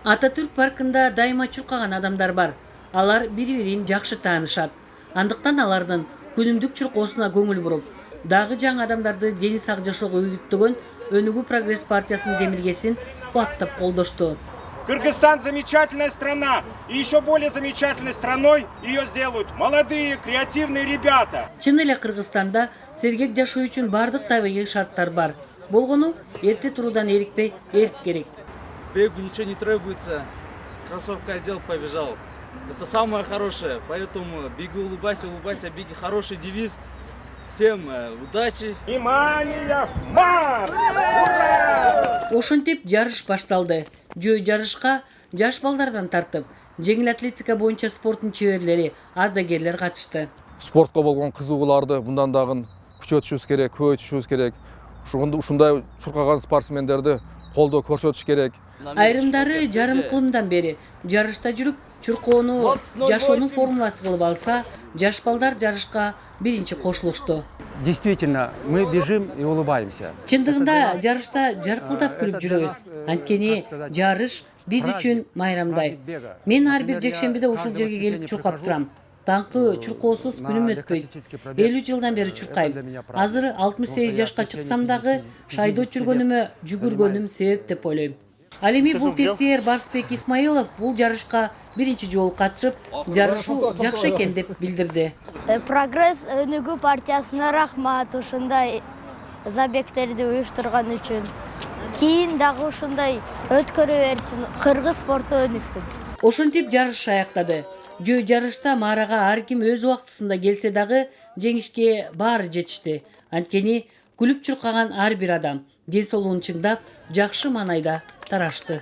Ататүрк паркында дайыма чуркаган адамдар бар. Алар бири-бирин жакшы таанышат. Андыктан алардын күнүмдүк чуркоосуна көңүл буруп, дагы жаңы адамдарды дени сак жашоого үгүттөгөн Өнүгүү прогресс партиясынын демилгесин кубаттап колдошту. Кыргызстан замечательная страна, и еще более замечательной страной ее сделают молодые, креативные ребята. Чын эле Кыргызстанда сергек жашоо үчүн бардык табигый шарттар бар. Болгону эрте туруудан эрикпей, эрип керек. Бегу ничего не требуется, кроссовка одел, побежал. Это самое хорошее, поэтому беги, улыбайся, улыбайся, беги. Хороший девиз. Всем удачи. Внимание, марш! Ошентип жарыш башталды. Жөө жарышка жаш балдардан тартып, жеңил атлетика боюнча спорттун чеберлери, ардагерлер катышты. Спортко болгон кызыгууларды мындан дагы күчөтүшүбүз керек, көбөйтүшүбүз керек. Ушундай чуркаган спортсмендерди колдоо көрсөтүш керек. Айрымдары жарым кылымдан бери жарышта жүрүп, чуркоону жашоонун формуласы кылып алса, жаш балдар жарышка биринчи кошулушту. Действительно, мы бежим и улыбаемся. Чындыгында жарышта жаркылдап күлүп жүрөбүз. Анткени жарыш биз үчүн майрамдай. Мен ар бир жекшембиде ушул жерге келип чуркап турам. Таңкы чуркоосуз күнүм өтпөйт. 50 жылдан бери чуркайм. Азыр 68 жашка чыксам дагы шайдоо жүргөнүмө жүгүргөнүм себеп деп ойлойм. Ал эми бул тестиер Барсбек Исмаилов бул жарышка биринчи жолу катышып, жарышуу жакшы экен деп билдирди. Прогресс Өнүгүү партиясына рахмат ушундай забегтерди уюштурган үчүн. Кийин дагы ушундай өткөрө берсин, кыргыз спорту өнүксүн. Ошентип жарыш аяктады. Жөө жарышта маарага ар ким өз убактысында келсе дагы жеңишке баары жетишти. Анткени күлүп чуркаган ар бир адам ден соолугун чыңдап, жакшы маанайда тарашты.